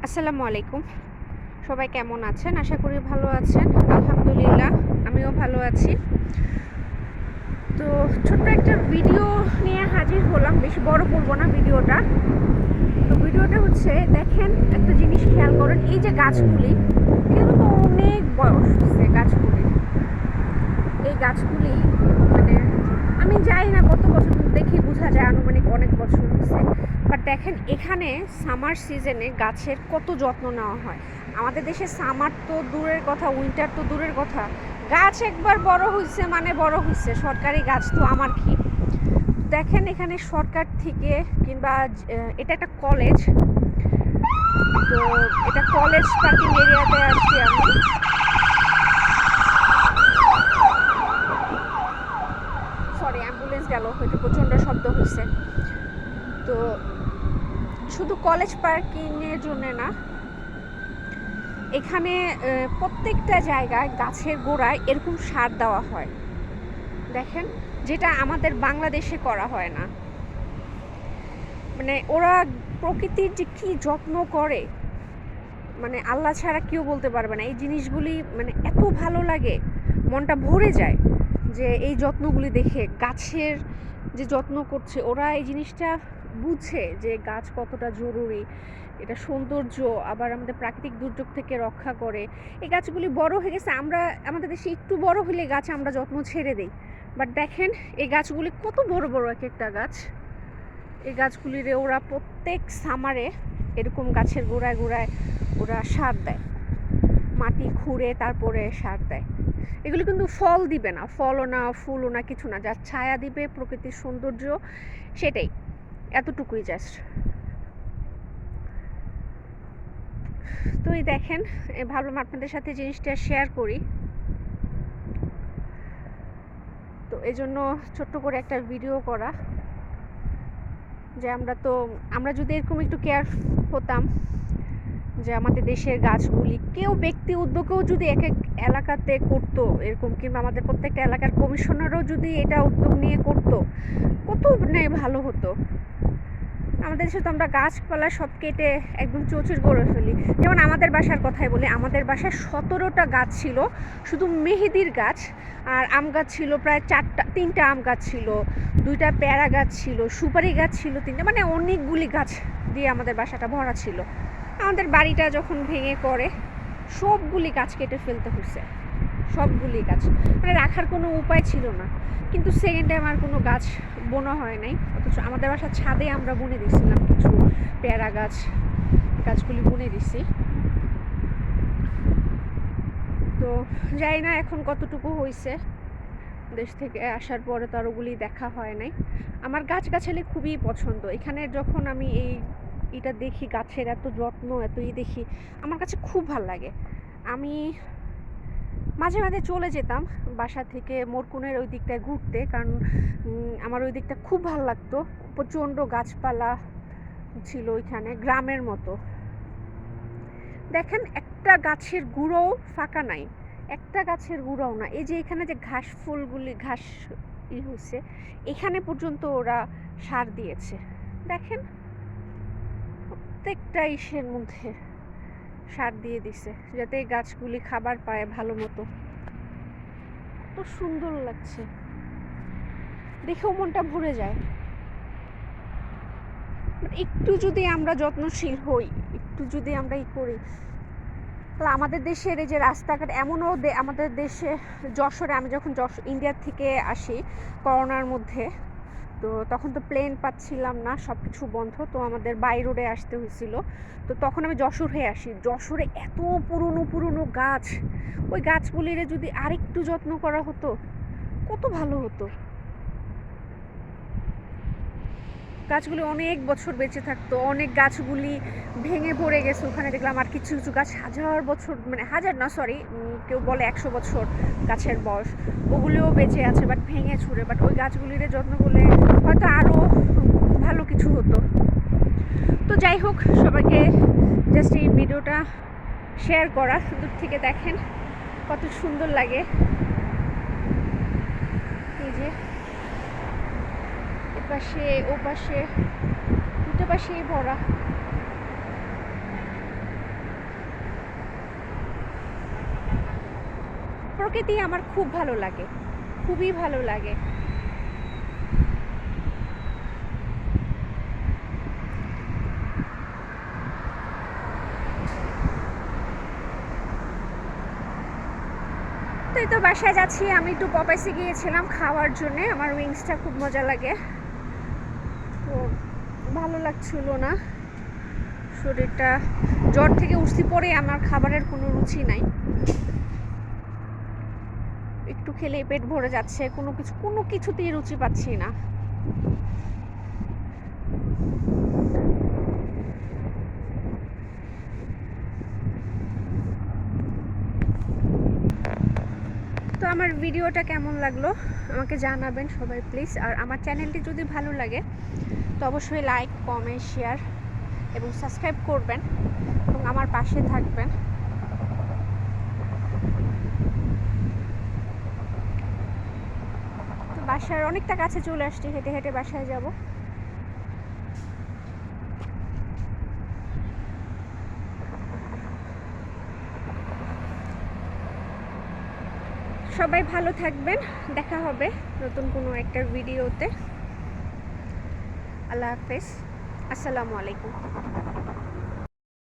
আসসালামু আলাইকুম। সবাই কেমন আছেন? আশা করি ভালো আছেন। আলহামদুলিল্লাহ আমিও ভালো আছি। তো ছোট্ট একটা ভিডিও নিয়ে হাজির হলাম। বেশি বড় করব না ভিডিওটা। তো ভিডিওটা হচ্ছে দেখেন একটা জিনিস খেয়াল করেন, এই যে গাছগুলি এগুলো তো অনেক বয়স হচ্ছে গাছগুলির। এই গাছগুলি মানে আমি জানি না কত বছর, কিন্তু দেখে বোঝা যায় আনুমানিক অনেক বছর হচ্ছে। বাট দেখেন এখানে সামার সিজনে গাছের কত যত্ন নেওয়া হয়। আমাদের দেশে সামার তো দূরের কথা, উইন্টার তো দূরের কথা, গাছ একবার বড় হয়েছে মানে বড় হয়েছে। সরকারি গাছ তো আমার কি, দেখেন এখানে সরকার থেকে কিংবা এটা একটা কলেজ, তো এটা কলেজ পার্কিং এরিয়াতে আসছি আমি। সরি, অ্যাম্বুলেন্স গেল, হয়তো প্রচণ্ড শব্দ হয়েছে। তো শুধু কলেজ পার্কিংয়ের জন্য না, এখানে প্রত্যেকটা জায়গায় গাছের গোড়ায় এরকম সার দেওয়া হয়। দেখেন, যেটা আমাদের বাংলাদেশে করা হয় না। মানে ওরা প্রকৃতির যে কী যত্ন করে, মানে আল্লাহ ছাড়া কেউ বলতে পারবে না। এই জিনিসগুলি মানে এত ভালো লাগে, মনটা ভরে যায় যে এই যত্নগুলি দেখে। গাছের যে যত্ন করছে ওরা, এই জিনিসটা বুঝে যে গাছ কতটা জরুরি, এটা সৌন্দর্য, আবার আমাদের প্রাকৃতিক দুর্যোগ থেকে রক্ষা করে। এই গাছগুলি বড় হয়ে গেছে, আমরা আমাদের দেশে একটু বড় হলে গাছ আমরা যত্ন ছেড়ে দিই। বাট দেখেন এই গাছগুলি কত বড় বড় এক একটা গাছ। এই গাছগুলিরে ওরা প্রত্যেক সামারে এরকম গাছের গোড়ায় গোড়ায় ওরা সার দেয়, মাটি খুঁড়ে তারপরে সার দেয়। এগুলো কিন্তু ফল দিবে না, ফলও না ফুলও না, কিছু না, যা ছায়া দিবে, প্রকৃতির সৌন্দর্য, সেটাই, এতটুকুই জাস্ট। তো এই দেখেন, ভাবলাম আপনাদের সাথে জিনিসটা শেয়ার করি। তো এই জন্য ছোট্ট করে একটা ভিডিও করা, যে আমরা যদি এরকম একটু কেয়ার হতাম, যে আমাদের দেশের গাছগুলি কেউ ব্যক্তি উদ্যোগেও যদি এক এক এলাকাতে করতো এরকম, কিংবা আমাদের প্রত্যেকটা এলাকার কমিশনারও যদি এটা উদ্যোগ নিয়ে করতো, কত মানে ভালো হতো। আমাদের দেশে তো আমরা গাছপালা সব কেটে একদম চৌচির করে ফেলি। যেমন আমাদের বাসার কথাই বলি, আমাদের বাসায় 17টা গাছ ছিল, শুধু মেহেদির গাছ। আর আম গাছ ছিল প্রায় 3টা আম গাছ ছিল, 2টা পেয়ারা গাছ ছিল, সুপারি গাছ ছিল 3টা, মানে অনেকগুলি গাছ দিয়ে আমাদের বাসাটা ভরা ছিল। আমাদের বাড়িটা যখন ভেঙে পড়ে সবগুলি গাছ কেটে ফেলতে হয়েছে, সবগুলি গাছ, মানে রাখার কোনো উপায় ছিল না। কিন্তু সেকেন্ড টাইম আর কোনো গাছ বোনা হয় নাই, অথচ আমাদের বাসার ছাদে আমরা বুনে দিয়েছিলাম কিছু পেয়ারা গাছ, গাছগুলি বুনে দিছি। তো জানি না এখন কতটুকু হয়েছে, দেশ থেকে আসার পরে তো আর ওগুলি দেখা হয় নাই। আমার গাছগাছালি খুবই পছন্দ। এখানে যখন আমি এটা দেখি, গাছের এত যত্ন, এত দেখি, আমার কাছে খুব ভাল লাগে। আমি মাঝে মাঝে চলে যেতাম বাসা থেকে মোরকুনের ওই দিকটায় ঘুরতে, কারণ আমার ওই দিকটা খুব ভালো লাগতো। প্রচণ্ড গাছপালা ছিল ওইখানে, গ্রামের মতো। দেখেন একটা গাছের গুঁড়োও ফাঁকা নাই, একটা গাছের গুঁড়োও না। এই যে এখানে যে ঘাস ফুলগুলি, ঘাস হয়েছে, এখানে পর্যন্ত ওরা সার দিয়েছে। দেখেন প্রত্যেকটা ইসের মধ্যে সার দিয়ে দিছে, যাতে এই গাছগুলি খাবার পায় ভালো মতো। কত সুন্দর লাগছে, দেখেও মনটা ভরে যায়। একটু যদি আমরা যত্নশীল হই, একটু যদি আমরা করি, তাহলে আমাদের দেশের এই যে রাস্তাঘাট, এমনও আমাদের দেশে যশোরে, আমি যখন ইন্ডিয়ার থেকে আসি করোনার মধ্যে, তো তখন তো প্লেন পাচ্ছিলাম না, সব কিছু বন্ধ, তো আমাদের বাই রোডে আসতে হয়েছিল। তো তখন আমি যশোর হয়ে আসি, যশোরে এত পুরনো পুরনো গাছ, ওই গাছগুলিরে যদি আরেকটু যত্ন করা হতো কত ভালো হতো। গাছগুলি অনেক বছর বেঁচে থাকতো। অনেক গাছগুলি ভেঙে পড়ে গেছে, ওখানে দেখলাম আর কিছু কিছু গাছ হাজার বছর, মানে হাজার না সরি, কেউ বলে 100 বছর গাছের বয়স, ওগুলিও বেঁচে আছে, বাট ভেঙে ছুঁড়ে। বাট ওই গাছগুলির যত্ন করলে হয়তো আরও ভালো কিছু হতো। তো যাই হোক, সবাইকে জাস্ট এই ভিডিওটা শেয়ার করা। দূর থেকে দেখেন কত সুন্দর লাগে। এই যে এপাশে ওপাশে দুটো পাশেই ভরা। প্রকৃতি আমার খুব ভালো লাগে, খুবই ভালো লাগে। তো এই তো বাসায় যাচ্ছি। আমি একটু পপাইসে গিয়েছিলাম খাওয়ার জন্য, আমার উইংসটা খুব মজা লাগে। তো ভালো লাগছিল না, শরীরটা জ্বর থেকে উঠছি পরে আমার খাবারের কোনো রুচি নাই, একটু খেলেই পেট ভরে যাচ্ছে, কোনো কিছুতেই রুচি পাচ্ছি না। তো আমার ভিডিওটা কেমন লাগলো আমাকে জানাবেন সবাই প্লিজ। আর আমার চ্যানেলটি যদি ভালো লাগে তো অবশ্যই লাইক, কমেন্ট, শেয়ার এবং সাবস্ক্রাইব করবেন এবং আমার পাশে থাকবেন। তো বাসার অনেকটা কাছে চলে আসছি, হেঁটে হেঁটে বাসায় যাব। সবাই ভালো থাকবেন, দেখা হবে নতুন কোনো একটা ভিডিওতে। আল্লাহ হাফেজ, আসসালামু আলাইকুম।